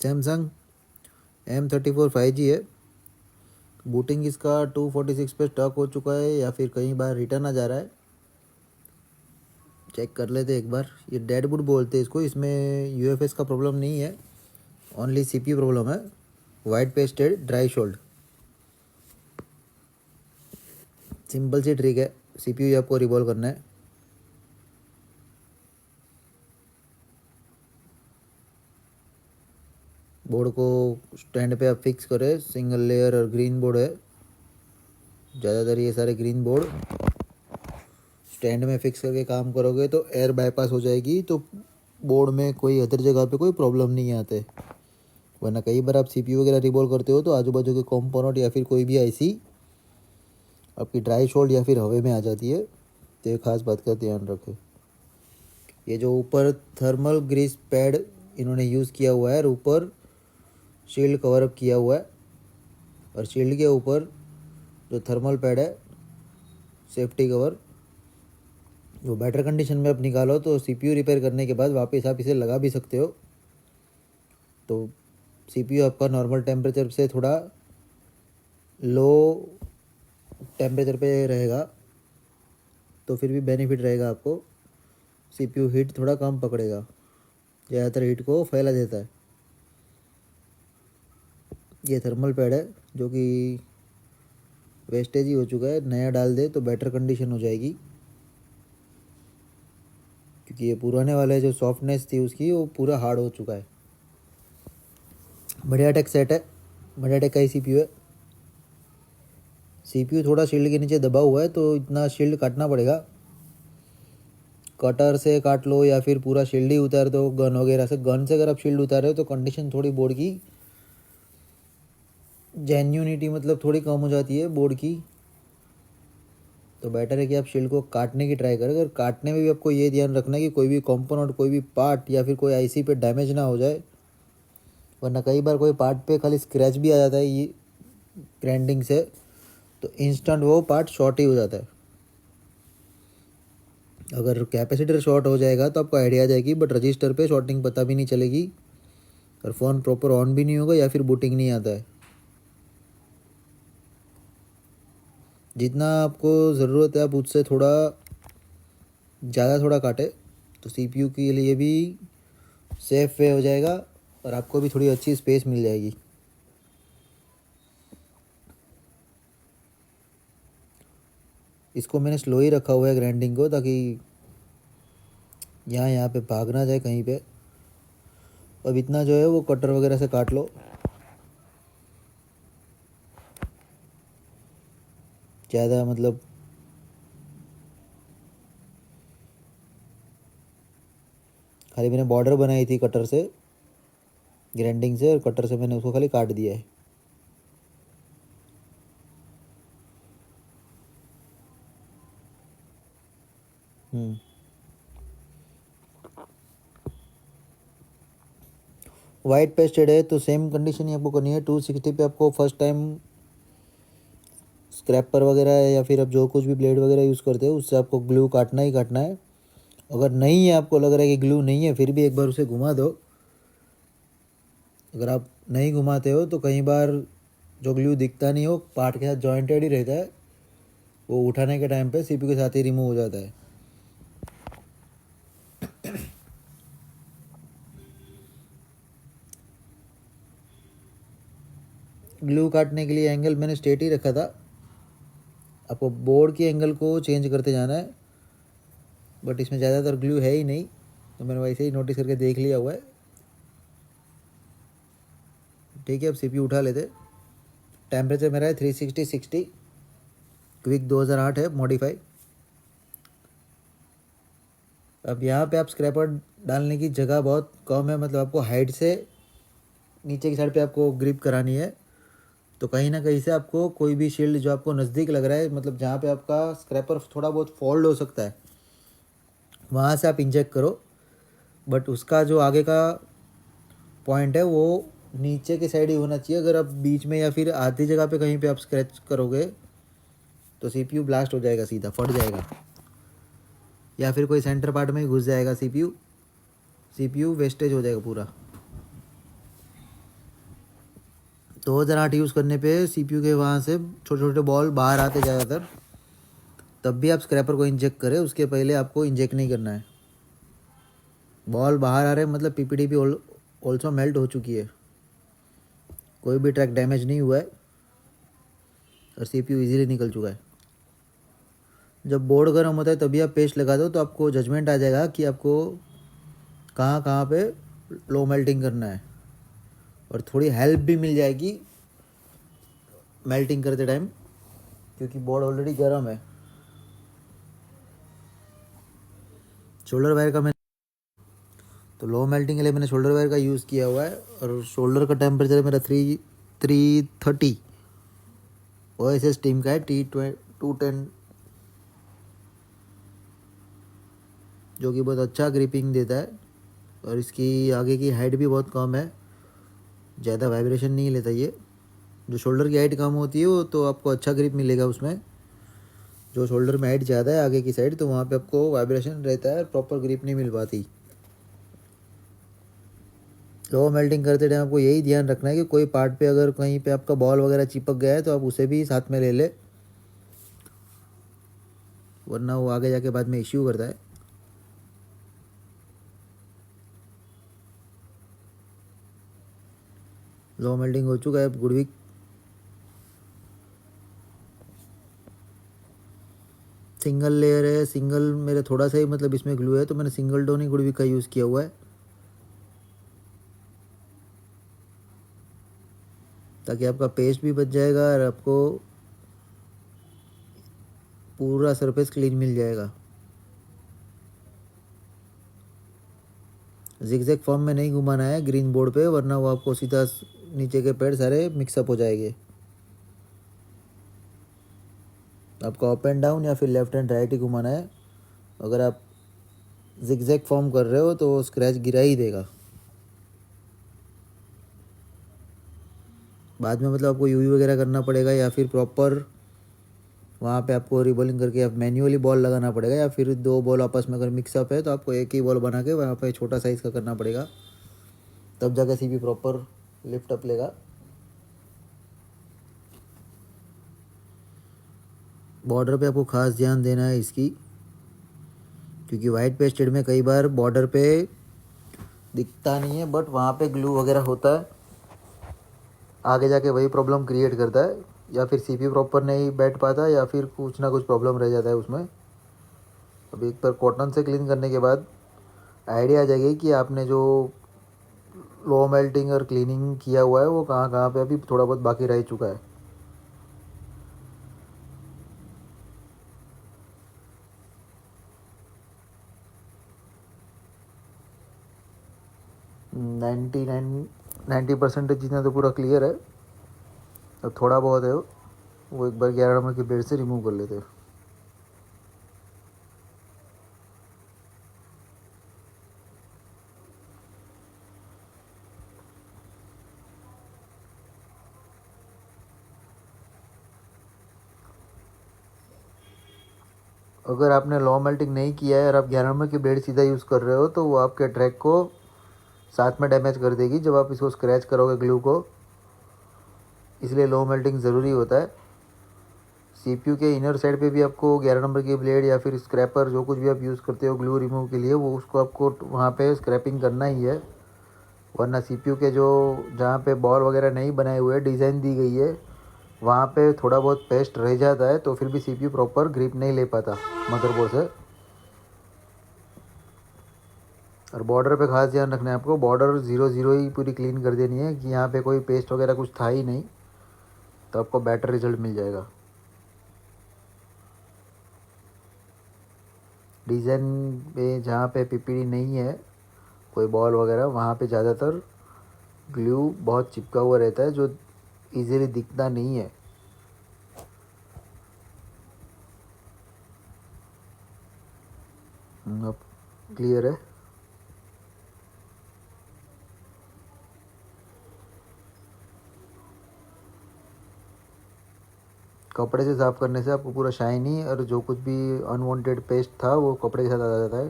Samsung M34 5G है। Booting इसका 246 पे स्टॉक हो चुका है या फिर कई बार रिटर्न आ जा रहा है, चेक कर लेते एक बार। ये डेड बूट बोलते हैं इसको। इसमें UFS का प्रॉब्लम नहीं है, ओनली CPU प्रॉब्लम है। White pasted dry should, simple सी ट्रिक है। CPU आपको रिवॉल्व करना है। बोर्ड को स्टैंड पे आप फिक्स करें, सिंगल लेयर और ग्रीन बोर्ड है, ज़्यादातर ये सारे ग्रीन बोर्ड। स्टैंड में फिक्स करके काम करोगे तो एयर बाईपास हो जाएगी, तो बोर्ड में कोई अदर जगह पे कोई प्रॉब्लम नहीं आते। वरना कई बार आप CPU वगैरह रिवॉल्व करते हो तो आजू बाजू के कंपोनेंट या फिर कोई भी IC आपकी ड्राई शोल्ड या फिर हवा में आ जाती है, तो ये खास बात का ध्यान रखें। ये जो ऊपर थर्मल ग्रीस पैड इन्होंने यूज़ किया हुआ है और ऊपर शील्ड कवर अप किया हुआ है, और शील्ड के ऊपर जो थर्मल पैड है सेफ्टी कवर, वो बेटर कंडीशन में आप निकालो तो CPU रिपेयर करने के बाद वापस आप इसे लगा भी सकते हो। तो CPU आपका नॉर्मल टेम्परेचर से थोड़ा लो टेम्परेचर पे रहेगा, तो फिर भी बेनिफिट रहेगा आपको। CPU हीट थोड़ा कम पकड़ेगा, ज़्यादातर हीट को फैला देता है। ये थर्मल पैड है जो कि वेस्टेज ही हो चुका है, नया डाल दे तो बेटर कंडीशन हो जाएगी, क्योंकि ये पुराने वाले जो सॉफ्टनेस थी उसकी वो पूरा हार्ड हो चुका है। बढ़िया टेक सेट है, बढ़िया टेक का ही CPU है। CPU थोड़ा शील्ड के नीचे दबा हुआ है तो इतना शील्ड काटना पड़ेगा। कटर से काट लो या फिर पूरा शील्ड ही उतार दो गन वगैरह से। गन से अगर आप शील्ड उतार रहे हो तो कंडीशन थोड़ी बोर्ड की जेन्यूनिटी मतलब थोड़ी कम हो जाती है बोर्ड की। तो बेटर है कि आप शील्ड को काटने की ट्राई करें। अगर काटने में भी आपको ये ध्यान रखना है कि कोई भी कंपोनेंट, कोई भी पार्ट या फिर कोई IC पे डैमेज ना हो जाए, वरना कई बार कोई पार्ट पे खाली स्क्रैच भी आ जाता है ये ग्राइंडिंग से, तो इंस्टेंट वो पार्ट शॉर्ट ही हो जाता है। अगर कैपेसिटर शॉर्ट हो जाएगा तो आपको आइडिया आ जाएगी, बट रजिस्टर पे शॉर्टिंग पता भी नहीं चलेगी और फ़ोन प्रॉपर ऑन भी नहीं होगा या फिर बूटिंग नहीं आता है। जितना आपको ज़रूरत है आप उससे थोड़ा ज़्यादा थोड़ा काटे तो CPU के लिए भी सेफ वे हो जाएगा और आपको भी थोड़ी अच्छी स्पेस मिल जाएगी। इसको मैंने स्लो ही रखा हुआ है ग्राइंडिंग को, ताकि यहाँ पे भाग ना जाए कहीं पे। अब इतना जो है वो कटर वगैरह से काट लो, ज़्यादा मतलब खाली मैंने बॉर्डर बनाई थी कटर से, ग्राइंडिंग से, और कटर से मैंने उसको खाली काट दिया है। वाइट पेस्टेड है तो सेम कंडीशन ही आपको करनी है। 260 पे आपको फर्स्ट टाइम स्क्रैपर वगैरह या फिर आप जो कुछ भी ब्लेड वगैरह यूज़ करते हो उससे आपको ग्लू काटना ही काटना है। अगर नहीं है, आपको लग रहा है कि ग्लू नहीं है, फिर भी एक बार उसे घुमा दो। अगर आप नहीं घुमाते हो तो कई बार जो ग्लू दिखता नहीं हो पार्ट के साथ जॉइंटेड ही रहता है, वो उठाने के टाइम पे CPU के साथ ही रिमूव हो जाता है। ग्लू काटने के लिए एंगल मैंने स्ट्रेट ही रखा था। आपको बोर्ड के एंगल को चेंज करते जाना है, बट इसमें ज़्यादातर ग्लू है ही नहीं तो मैंने वैसे ही नोटिस करके देख लिया हुआ है। ठीक है, अब CPU उठा लेते। टेम्परेचर मेरा है 360/60, क्विक 2008 है मॉडिफाई। अब यहाँ पे आप स्क्रैपर डालने की जगह बहुत कम है, मतलब आपको हाइट से नीचे की साइड पे आपको ग्रिप करानी है, तो कहीं ना कहीं से आपको कोई भी शील्ड जो आपको नज़दीक लग रहा है, मतलब जहाँ पे आपका स्क्रैपर थोड़ा बहुत फोल्ड हो सकता है, वहाँ से आप इंजेक्ट करो। बट उसका जो आगे का पॉइंट है वो नीचे की साइड ही होना चाहिए। अगर आप बीच में या फिर आधी जगह पे कहीं पे आप स्क्रैच करोगे तो CPU ब्लास्ट हो जाएगा, सीधा फट जाएगा, या फिर कोई सेंटर पार्ट में ही घुस जाएगा CPU वेस्टेज हो जाएगा पूरा। 2008 यूज़ करने पे CPU के वहाँ से छोटे छोटे बॉल बाहर आते ज़्यादातर, तब भी आप स्क्रैपर को इंजेक्ट करें, उसके पहले आपको इंजेक्ट नहीं करना है। बॉल बाहर आ रहे हैं मतलब PPD भी ऑल्सो मेल्ट हो चुकी है, कोई भी ट्रैक डैमेज नहीं हुआ है और CPU इजीली निकल चुका है। जब बोर्ड गर्म होता है तभी आप पेस्ट लगा दो तो आपको जजमेंट आ जाएगा कि आपको कहाँ कहाँ पे लो मेल्टिंग करना है, और थोड़ी हेल्प भी मिल जाएगी मेल्टिंग करते टाइम, क्योंकि बोर्ड ऑलरेडी गर्म है। शोल्डर वायर का मैं तो लो मेल्टिंग के लिए मैंने शोल्डर वायर का यूज़ किया हुआ है, और शोल्डर का टेम्परेचर मेरा 330 OSS टीम का है T210, जो कि बहुत अच्छा ग्रिपिंग देता है, और इसकी आगे की हाइट भी बहुत कम है, ज़्यादा वाइब्रेशन नहीं लेता ये। जो शोल्डर की हाइट कम होती है वो तो आपको अच्छा ग्रिप मिलेगा उसमें, जो शोल्डर में हाइट ज़्यादा है आगे की साइड तो वहाँ पे आपको वाइब्रेशन रहता है, प्रॉपर ग्रिप नहीं मिल पाती। लो मेल्टिंग करते टाइम आपको यही ध्यान रखना है कि कोई पार्ट पे अगर कहीं पे आपका बॉल वगैरह चिपक गया है तो आप उसे भी साथ में ले ले, वरना वो आगे जाके बाद में इश्यू करता है। लो मेल्टिंग हो चुका है गुडविक। सिंगल लेयर है, सिंगल मेरे थोड़ा सा ही मतलब इसमें ग्लू है, तो मैंने सिंगल टोन ही गुडविक का यूज़ किया हुआ है, ताकि आपका पेस्ट भी बच जाएगा और आपको पूरा सरफेस क्लीन मिल जाएगा। जिगजैग फॉर्म में नहीं घुमाना है ग्रीन बोर्ड पे, वरना वो आपको सीधा नीचे के पैड सारे मिक्सअप हो जाएंगे। आपको अप एंड डाउन या फिर लेफ्ट एंड राइट ही घुमाना है। अगर आप जिगजैग फॉर्म कर रहे हो तो स्क्रैच गिरा ही देगा बाद में, मतलब आपको यूवी वगैरह करना पड़ेगा, या फिर प्रॉपर वहाँ पे आपको रिबॉलिंग करके आप मैन्युअली बॉल लगाना पड़ेगा, या फिर दो बॉल आपस में अगर मिक्सअप है तो आपको एक ही बॉल बना के वहाँ पे छोटा साइज़ का करना पड़ेगा, तब जाकर सीपी प्रॉपर लिफ्ट अप लेगा। बॉर्डर पे आपको खास ध्यान देना है इसकी, क्योंकि वाइट पेस्टेड में कई बार बॉर्डर पे दिखता नहीं है बट वहाँ पे ग्लू वगैरह होता है, आगे जाके वही प्रॉब्लम क्रिएट करता है, या फिर सीपी प्रॉपर नहीं बैठ पाता, या फिर कुछ ना कुछ प्रॉब्लम रह जाता है उसमें। अब एक बार कॉटन से क्लीन करने के बाद आइडिया आ जाएगी कि आपने जो लो मेल्टिंग और क्लीनिंग किया हुआ है वो कहाँ कहाँ पे अभी थोड़ा बहुत बाकी रह चुका है। नाइन्टी 90% जितना तो पूरा क्लियर है, अब थोड़ा बहुत है वो एक बार 11 नंबर की ब्लेड से रिमूव कर लेते हैं। अगर आपने लो मेल्टिंग नहीं किया है और आप 11 नंबर की ब्लेड सीधा यूज़ कर रहे हो तो वो आपके ट्रैक को साथ में डैमेज कर देगी जब आप इसको स्क्रैच करोगे ग्लू को, इसलिए लो मेल्टिंग ज़रूरी होता है। सीपीयू के इनर साइड पे भी आपको 11 नंबर की ब्लेड या फिर स्क्रैपर जो कुछ भी आप यूज़ करते हो ग्लू रिमूव के लिए, वो उसको आपको वहाँ पे स्क्रैपिंग करना ही है, वरना सीपीयू के जो जहाँ पे बॉल वगैरह नहीं बनाए हुए डिज़ाइन दी गई है वहाँ पे थोड़ा बहुत पेस्ट रह जाता है, तो फिर भी सीपीयू प्रॉपर ग्रिप नहीं ले पाता मदरबोर्ड से। और बॉर्डर पे खास ध्यान रखना है आपको, बॉर्डर 0 0 ही पूरी क्लीन कर देनी है कि यहाँ पे कोई पेस्ट वगैरह कुछ था ही नहीं, तो आपको बेटर रिजल्ट मिल जाएगा। डिज़ाइन पे जहाँ पे पीपीडी नहीं है कोई बॉल वगैरह, वहाँ पे ज़्यादातर ग्लू बहुत चिपका हुआ रहता है जो इजीली दिखता नहीं है। अब क्लियर है। कपड़े से साफ़ करने से आपको पूरा शाइनी और जो कुछ भी अनवांटेड पेस्ट था वो कपड़े के साथ आ जाता है,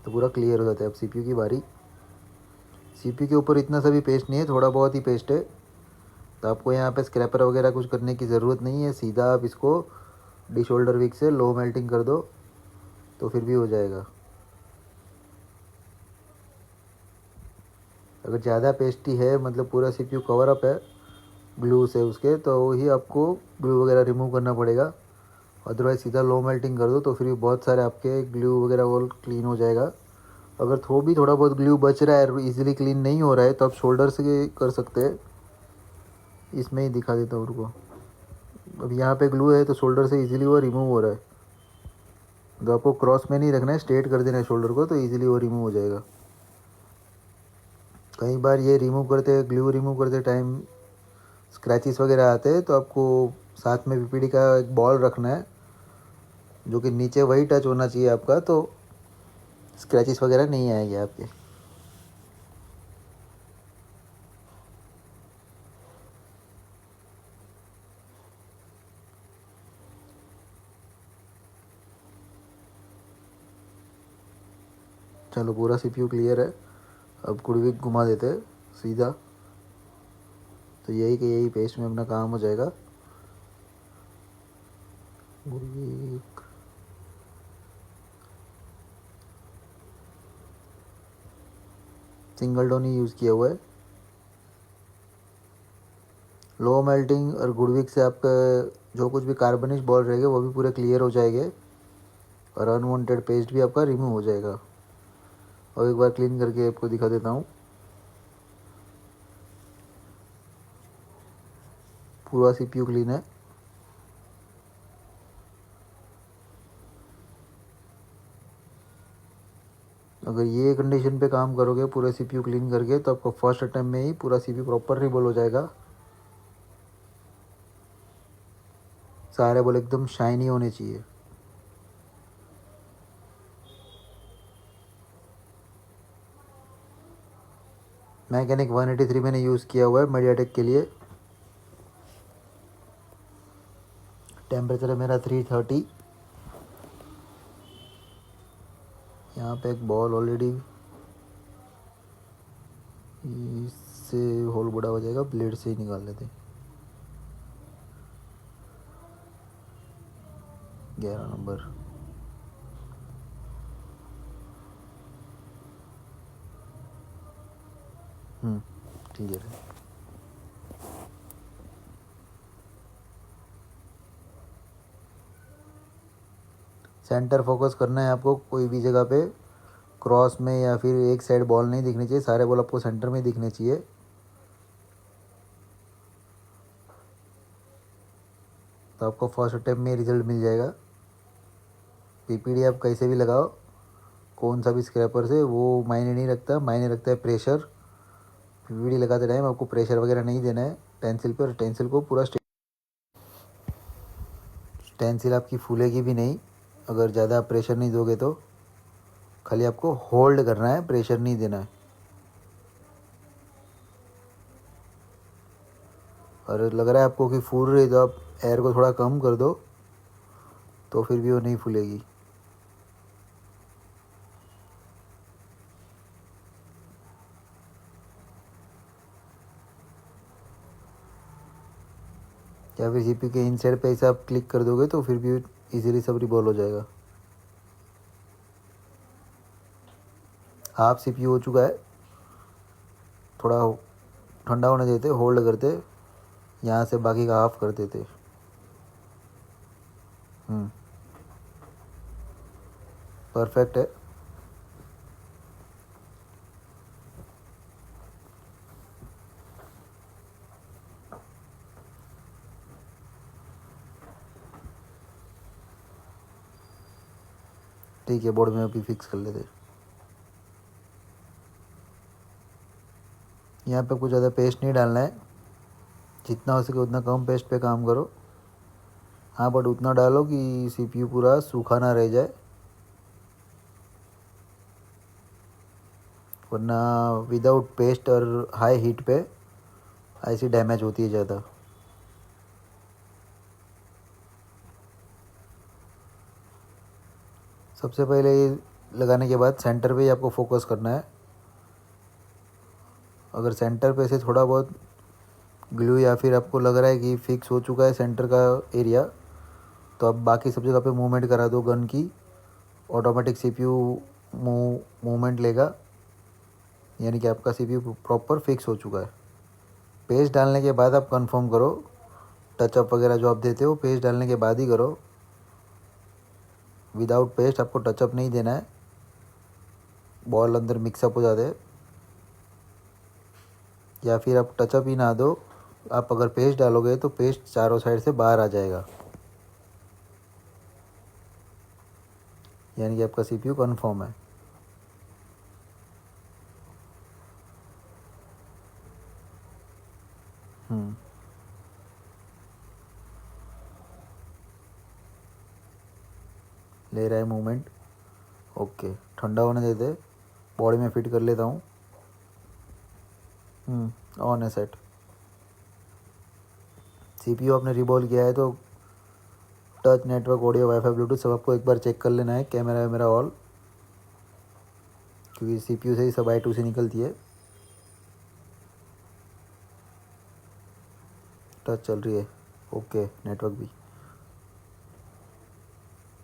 तो पूरा क्लियर हो जाता है। अब सीपीयू की बारी। सीपीयू के ऊपर इतना सा भी पेस्ट नहीं है, थोड़ा बहुत ही पेस्ट है, तो आपको यहाँ पे स्क्रैपर वगैरह कुछ करने की ज़रूरत नहीं है, सीधा आप इसको डी शोल्डर विक से लो मेल्टिंग कर दो तो फिर भी हो जाएगा। अगर ज़्यादा पेस्टी है, मतलब पूरा सीपीयू कवर अप है ग्लू से उसके, तो ही आपको ग्लू वगैरह रिमूव करना पड़ेगा। अदरवाइज़ सीधा लो मेल्टिंग कर दो तो फिर भी बहुत सारे आपके ग्लू वगैरह वो क्लीन हो जाएगा। अगर थोड़ा बहुत ग्लू बच रहा है और इजीली क्लीन नहीं हो रहा है तो आप शोल्डर से कर सकते हैं। इसमें ही दिखा देता हूँ उनको। अब यहाँ पे ग्लू है तो शोल्डर से इजीली वो रिमूव हो रहा है। तो आपको क्रॉस में नहीं रखना है, स्ट्रेट कर देना है शोल्डर को, तो इजीली वो रिमूव हो जाएगा। कई बार ये ग्लू रिमूव करते टाइम स्क्रैचेस वगैरह आते हैं, तो आपको साथ में पीपीडी का एक बॉल रखना है जो कि नीचे वही टच होना चाहिए आपका, तो स्क्रैचेस वगैरह नहीं आएंगे आपके। चलो पूरा सीपीयू क्लियर है। अब गुड़विक घुमा देते हैं सीधा, तो यही पेस्ट में अपना काम हो जाएगा। गुड़विक सिंगल टोन ही यूज़ किया हुआ है। लो मेल्टिंग और गुड़विक से आपका जो कुछ भी कार्बनिश बॉल रहेंगे वो भी पूरे क्लियर हो जाएंगे और अनवांटेड पेस्ट भी आपका रिमूव हो जाएगा। और एक बार क्लीन करके आपको दिखा देता हूँ। पूरा सीपीयू क्लीन है। अगर ये कंडीशन पे काम करोगे पूरा सीपीयू क्लीन करके, तो आपका फर्स्ट अटेम्प्ट में ही पूरा सीपीयू प्रॉपर रिबॉल हो जाएगा। सारे बॉल एकदम शाइनी होने चाहिए। मैकेनिक 183 मैंने यूज़ किया हुआ है मीडियाटेक के लिए। टेम्परेचर है मेरा 330। यहाँ पे एक बॉल ऑलरेडी, इससे होल बड़ा हो जाएगा, ब्लेड से ही निकाल लेते। 11 नंबर। ठीक है। सेंटर फोकस करना है आपको, कोई भी जगह पे क्रॉस में या फिर एक साइड बॉल नहीं दिखनी चाहिए, सारे बॉल आपको सेंटर में दिखने चाहिए। तो आपको फर्स्ट अटेम्प्ट में रिजल्ट मिल जाएगा। पीपीडी आप कैसे भी लगाओ, कौन सा भी स्क्रैपर से, वो मायने नहीं रखता, मायने रखता है प्रेशर। पीपीडी लगाते टाइम आपको प्रेशर वगैरह नहीं देना है टेंसिल पर। टेंसिल को पूरा टेंसिल आपकी फूलेगी भी नहीं अगर ज़्यादा प्रेशर नहीं दोगे तो। खाली आपको होल्ड करना है, प्रेशर नहीं देना है। और लग रहा है आपको कि फूल रही, तो आप एयर को थोड़ा कम कर दो, तो फिर भी वो नहीं फूलेगी। या फिर जीपी के इनसाइड पे ऐसे आप क्लिक कर दोगे तो फिर भी इजीली सब रिबॉल हो जाएगा। हाफ सीपीयू हो चुका है, थोड़ा ठंडा होने देते, होल्ड करते, यहाँ से बाकी का हाफ कर देते। परफेक्ट है। ठीक है, बोर्ड में अभी फिक्स कर लेते। यहाँ पे कुछ ज़्यादा पेस्ट नहीं डालना है, जितना हो सके उतना कम पेस्ट पे काम करो। हाँ, बट उतना डालो कि सीपीयू पूरा सूखा ना रह जाए, वरना विदाउट पेस्ट और हाई हीट पे ऐसी डैमेज होती है ज़्यादा। सबसे पहले ये लगाने के बाद सेंटर पे ही आपको फोकस करना है। अगर सेंटर पे से थोड़ा बहुत ग्लू या फिर आपको लग रहा है कि फिक्स हो चुका है सेंटर का एरिया, तो आप बाकी सब जगह पे मूवमेंट करा दो गन की, ऑटोमेटिक सीपीयू मूवमेंट लेगा, यानी कि आपका सीपीयू प्रॉपर फिक्स हो चुका है। पेस्ट डालने के बाद आप कंफर्म करो, टचअप वगैरह जो आप देते हो पेस्ट डालने के बाद ही करो, विदाउट पेस्ट आपको टचअप नहीं देना है, बॉल अंदर मिक्सअप हो जाते हैं। या फिर आप टचअप ही ना दो, आप अगर पेस्ट डालोगे तो पेस्ट चारों साइड से बाहर आ जाएगा, यानी कि आपका सीपीयू कंफर्म है। ले रहा है मूवमेंट। ओके, ठंडा होने देते, बॉडी में फिट कर लेता हूँ। ऑन है सेट। सीपीयू आपने रिबॉल किया है तो touch, network, audio, wifi, Bluetooth सब आपको एक बार चेक कर लेना है, कैमरा वैमरा ऑल, क्योंकि सीपीयू से ही सब I2 से निकलती है। टच चल रही है, ओके, नेटवर्क भी।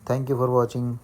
Thank you for watching.